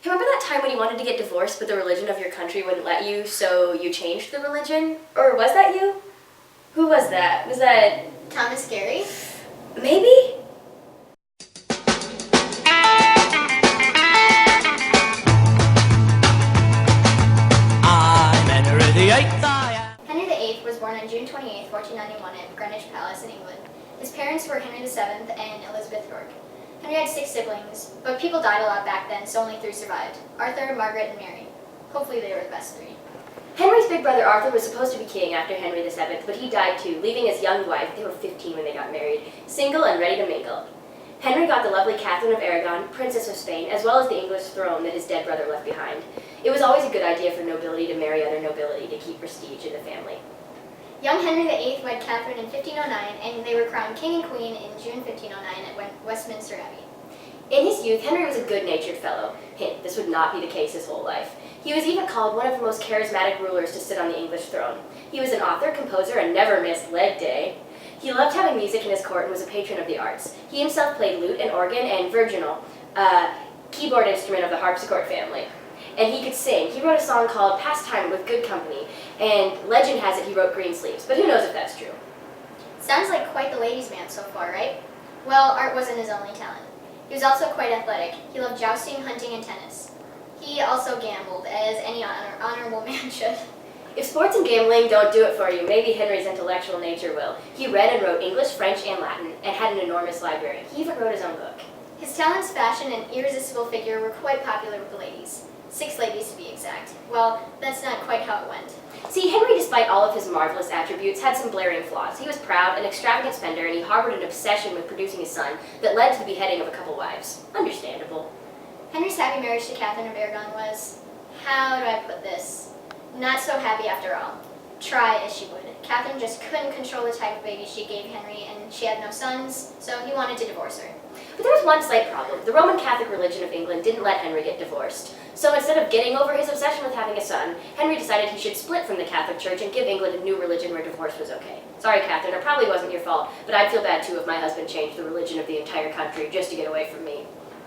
Remember that time when you wanted to get divorced but the religion of your country wouldn't let you, so you changed the religion? Or was that you? Who was that? Was that... Thomas Gary? Maybe? I'm Henry VIII. Henry VIII was born on June 28, 1491 at Greenwich Palace in England. His parents were Henry VII and Elizabeth York. Henry had 6 siblings, but people died a lot back then, so only 3 survived: Arthur, Margaret, and Mary. Hopefully they were the best 3. Henry's big brother Arthur was supposed to be king after Henry VII, but he died too, leaving his young wife, they were 15 when they got married, single and ready to mingle. Henry got the lovely Catherine of Aragon, Princess of Spain, as well as the English throne that his dead brother left behind. It was always a good idea for nobility to marry other nobility to keep prestige in the family. Young Henry VIII wed Catherine in 1509, and they were crowned king and queen in June 1509 at Westminster Abbey. In his youth, Henry was a good-natured fellow. Hint, this would not be the case his whole life. He was even called one of the most charismatic rulers to sit on the English throne. He was an author, composer, and never missed leg day. He loved having music in his court and was a patron of the arts. He himself played lute and organ and virginal, keyboard instrument of the harpsichord family. And he could sing. He wrote a song called Pastime with Good Company, and legend has it he wrote Greensleeves, but who knows if that's true. Sounds like quite the ladies' man so far, right? Well, art wasn't his only talent. He was also quite athletic. He loved jousting, hunting, and tennis. He also gambled, as any honorable man should. If sports and gambling don't do it for you, maybe Henry's intellectual nature will. He read and wrote English, French, and Latin, and had an enormous library. He even wrote his own book. His talents, fashion, and irresistible figure were quite popular with the ladies. 6 ladies to be exact. Well, that's not quite how it went. See, Henry, despite all of his marvelous attributes, had some blaring flaws. He was proud, an extravagant spender, and he harbored an obsession with producing his son that led to the beheading of a couple wives. Understandable. Henry's happy marriage to Catherine of Aragon was, how do I put this, not so happy after all. Try as she would. Catherine just couldn't control the type of baby she gave Henry, and she had no sons, so he wanted to divorce her. But there was one slight problem. The Roman Catholic religion of England didn't let Henry get divorced. So instead of getting over his obsession with having a son, Henry decided he should split from the Catholic Church and give England a new religion where divorce was okay. Sorry, Catherine, it probably wasn't your fault, but I'd feel bad too if my husband changed the religion of the entire country just to get away from me.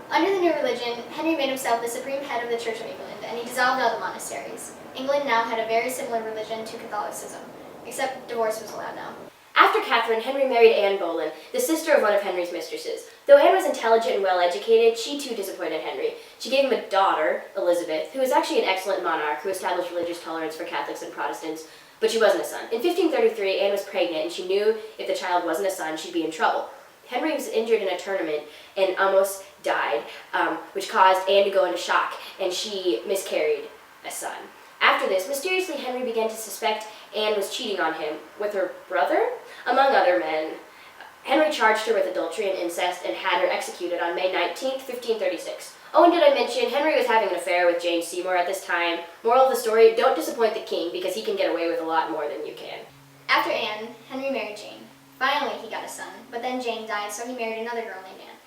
Under the new religion, Henry made himself the supreme head of the Church of England, and he dissolved all the monasteries. England now had a very similar religion to Catholicism, except divorce was allowed now. After Catherine, Henry married Anne Boleyn, the sister of one of Henry's mistresses. Though Anne was intelligent and well-educated, she too disappointed Henry. She gave him a daughter, Elizabeth, who was actually an excellent monarch who established religious tolerance for Catholics and Protestants, but she wasn't a son. In 1533, Anne was pregnant, and she knew if the child wasn't a son, she'd be in trouble. Henry was injured in a tournament and almost died, which caused Anne to go into shock, and she miscarried a son. After this, mysteriously, Henry began to suspect Anne was cheating on him with her brother, among other men. Henry charged her with adultery and incest and had her executed on May 19, 1536. Oh, and did I mention, Henry was having an affair with Jane Seymour at this time. Moral of the story, don't disappoint the king because he can get away with a lot more than you can. After Anne, Henry married Jane. Finally, he got a son, but then Jane died, so he married another girl named Anne.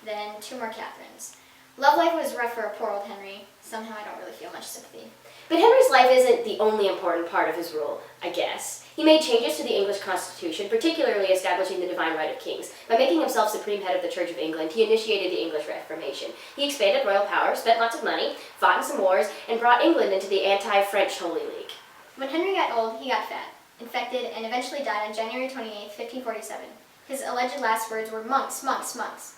Then 2 more Catherines. Love life was rough for poor old Henry. Somehow I don't really feel much sympathy. But Henry's life isn't the only important part of his rule, I guess. He made changes to the English constitution, particularly establishing the divine right of kings. By making himself supreme head of the Church of England, he initiated the English Reformation. He expanded royal power, spent lots of money, fought in some wars, and brought England into the anti-French Holy League. When Henry got old, he got fat, infected, and eventually died on January 28, 1547. His alleged last words were, "Monks, monks, monks."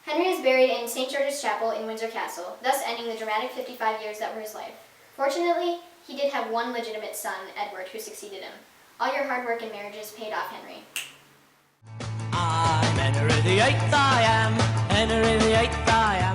Henry is buried in St. George's Chapel in Windsor Castle, thus ending the dramatic 55 years that were his life. Fortunately, he did have one legitimate son, Edward, who succeeded him. All your hard work and marriages paid off, Henry. I'm Henry VIII, I am Henry VIII, I am.